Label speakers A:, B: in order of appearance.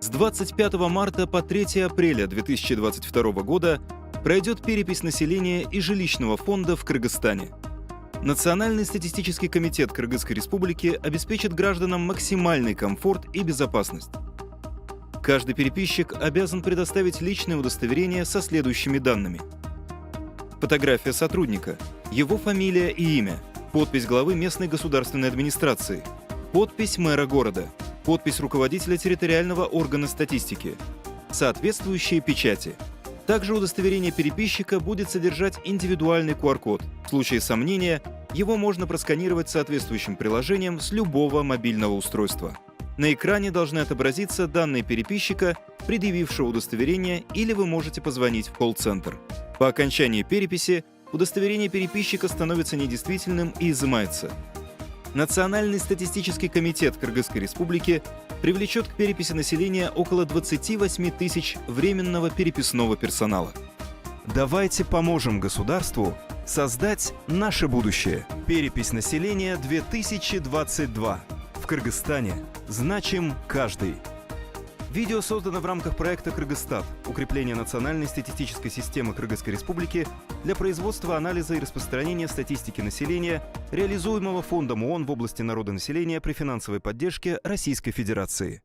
A: С 25 марта по 3 апреля 2022 года пройдет перепись населения и жилищного фонда в Кыргызстане. Национальный статистический комитет Кыргызской Республики обеспечит гражданам максимальный комфорт и безопасность. Каждый переписчик обязан предоставить личное удостоверение со следующими данными: фотография сотрудника, его фамилия и имя, подпись главы местной государственной администрации, подпись мэра города, подпись руководителя территориального органа статистики, соответствующие печати. Также удостоверение переписчика будет содержать индивидуальный QR-код. В случае сомнения, его можно просканировать соответствующим приложением с любого мобильного устройства. На экране должны отобразиться данные переписчика, предъявившего удостоверение, или вы можете позвонить в колл-центр. По окончании переписи удостоверение переписчика становится недействительным и изымается. Национальный статистический комитет Кыргызской Республики привлечет к переписи населения около 28 тысяч временного переписного персонала. Давайте поможем государству создать наше будущее. Перепись населения 2022. В Кыргызстане значим каждый. Видео создано в рамках проекта «Кыргызстат» — укрепление национальной статистической системы Кыргызской Республики для производства, анализа и распространения статистики населения, реализуемого Фондом ООН в области народонаселения при финансовой поддержке Российской Федерации.